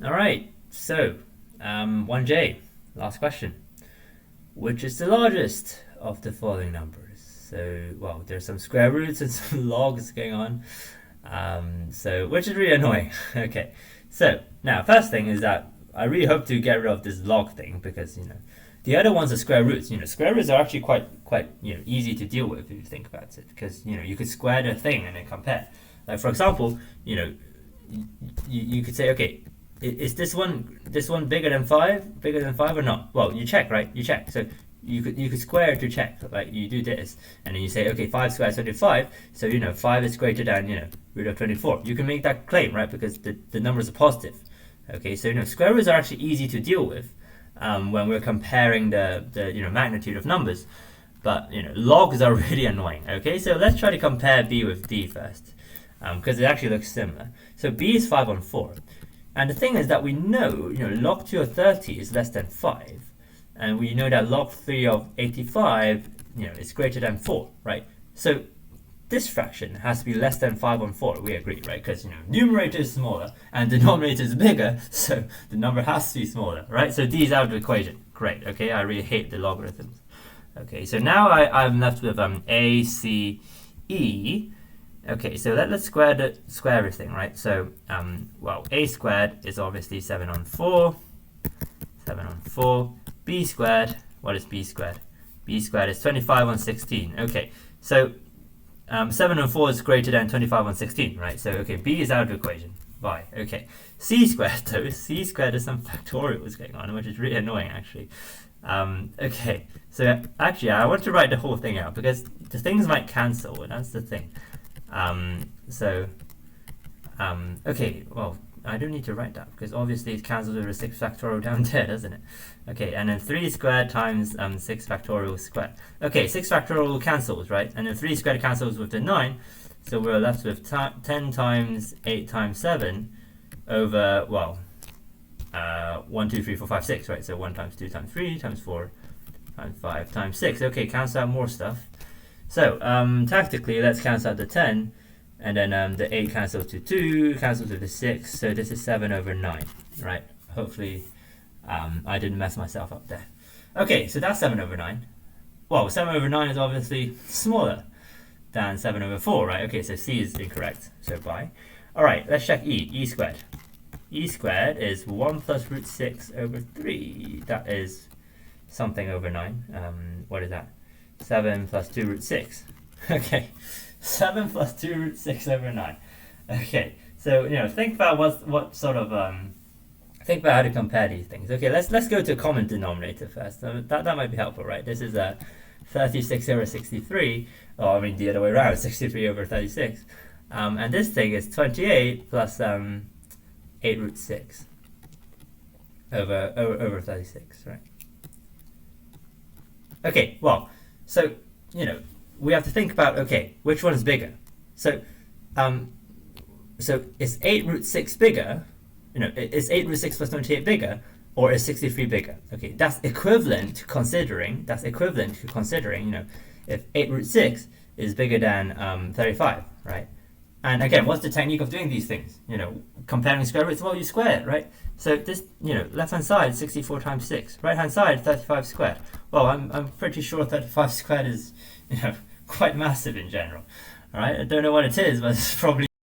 All right, so 1J, last question. Which is the largest of the following numbers? So, well, there's some square roots and some logs going on. Which is really annoying. Okay, so now first thing is that I really hope to get rid of this log thing because the other ones are square roots. Square roots are actually quite easy to deal with if you think about it because you could square the thing and then compare. Like for example, you could say, okay, is this one bigger than five or not? Well, you check, right? You check. So you could square to check. Like you do this, and then you say, okay, 5 squared is 25. So 5 is greater than root of 24. You can make that claim, right? Because the numbers are positive. Okay, so square roots are actually easy to deal with when we're comparing the magnitude of numbers. But logs are really annoying. Okay, so let's try to compare b with d first, because it actually looks similar. So b is 5 on 4. And the thing is that we know, log 2 of 30 is less than 5. And we know that log 3 of 85, is greater than 4, right? So this fraction has to be less than 5 on 4, we agree, right? Because, numerator is smaller and denominator is bigger, so the number has to be smaller, right? So d is out of the equation. Great, okay? I really hate the logarithms. Okay, so now I'm left with a, c, e. Okay, so let's square everything, right? So, well, a squared is obviously 7 on 4. 7 on 4. B squared, what is b squared? B squared is 25 on 16. Okay, so 7 on 4 is greater than 25 on 16, right? So, okay, b is out of the equation. Why? Okay. C squared, though. C squared is some factorials going on, which is really annoying, actually. Okay, so actually, I want to write the whole thing out because the things might cancel, and that's the thing. Okay, well, I don't need to write that because obviously it cancels with a 6 factorial down there, doesn't it? Okay, and then 3 squared times 6 factorial squared. Okay, 6 factorial cancels, right? And then 3 squared cancels with the 9, so we're left with 10 times 8 times 7 over, well, 1, 2, 3, 4, 5, 6, right? So 1 times 2 times 3 times 4 times 5 times 6. Okay, cancel out more stuff. So, tactically, let's cancel out the 10, and then the 8 cancels to 2, cancels to the 6, so this is 7 over 9, right? Hopefully, I didn't mess myself up there. Okay, so that's 7 over 9. Well, 7 over 9 is obviously smaller than 7 over 4, right? Okay, so C is incorrect, so bye. Alright, let's check E. E squared. E squared is 1 plus root 6 over 3. That is something over 9. What is that? 7 plus 2 root 6. Okay, 7 plus 2 root 6 over 9. Okay, so think about what sort of think about how to compare these things. Okay, let's go to a common denominator first. That might be helpful, right? This is 36 over 63, or I mean the other way around, 63 over 36. And this thing is 28 plus 8 root 6 over 36, right? Okay, well, so we have to think about, okay, which one is bigger? So is 8 root 6 bigger? Is 8 root 6 plus 28 bigger, or is 63 bigger? Okay, that's equivalent to considering, if 8 root 6 is bigger than 35, right? And again, what's the technique of doing these things? Comparing square roots, well, you square it, right? So this, left-hand side, 64 times 6. Right-hand side, 35 squared. Well, I'm pretty sure 35 squared is, quite massive in general. All right, I don't know what it is, but it's probably